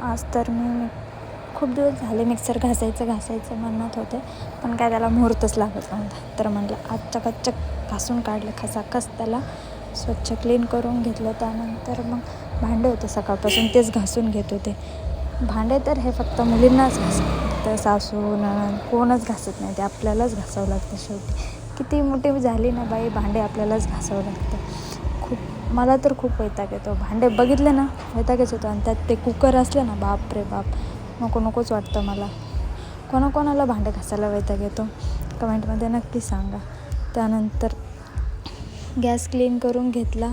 आज तर मी खूप दिवस झाले मिक्सर घासायचं म्हणत होते, पण काय त्याला मुहूर्तच लागत नव्हता. तर म्हटलं आज चकाचक घासून काढलं, खसाखस त्याला स्वच्छ क्लीन करून घेतलं. त्यानंतर मग भांडे होते सकाळपासून, तेच घासून घेत होते. भांडे तर हे फक्त मुलींनाच घासावं, सासू नणंद कोणच घासत नाही, ते आपल्यालाच घासावं लागतं. शेवटी किती मोठी झाली ना बाई, भांडे आपल्यालाच घासावं लागतं. मला तर खूप वैताग येतो, भांडे बघितले ना वैतागच येतो. आणि त्यात ते कुकर असले ना, बाप रे बाप, नकोच वाटतं मला. कोणाकोणाला भांडे घासायला वैताग येतो कमेंटमध्ये नक्की सांगा. त्यानंतर गॅस क्लीन करून घेतला,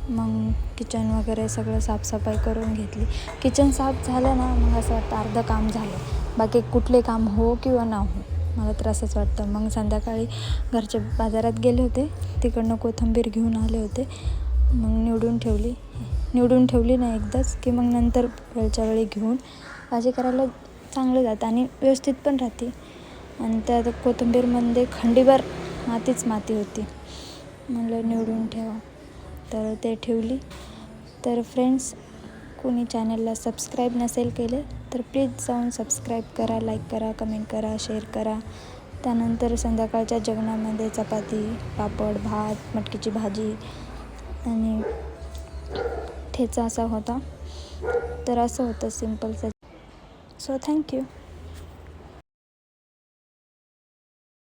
मग किचन वगैरे सगळं साफसफाई करून घेतली. किचन साफ झालं ना, मग असं वाटतं अर्धं काम झालं. बाकी कुठले काम हो किंवा ना हो, मला तर असंच वाटतं. मग संध्याकाळी घरचे बाजारात गेले होते, तिकडनं कोथिंबीर घेऊन आले होते. मग निवडून ठेवली ना एकदाच, की मग नंतर वेळच्या वेळी घेऊन भाजी करायला चांगलं जातं आणि व्यवस्थित पण राहते. आणि त्यात कोथिंबीरमध्ये खंडीभर माती होती. म्हणलं निवडून ठेवा, तर ते ठेवली. तर फ्रेंड्स, कोणी चॅनलला सबस्क्राईब नसेल केले तर प्लीज जाऊन सबस्क्राईब करा, लाईक करा, कमेंट करा, शेअर करा. त्यानंतर संध्याकाळच्या जेवणामध्ये चपाती, पापड, भात, मटकीची भाजी आणि ठेचा असा होता. तर असं होतं सिम्पलचं. So thank you.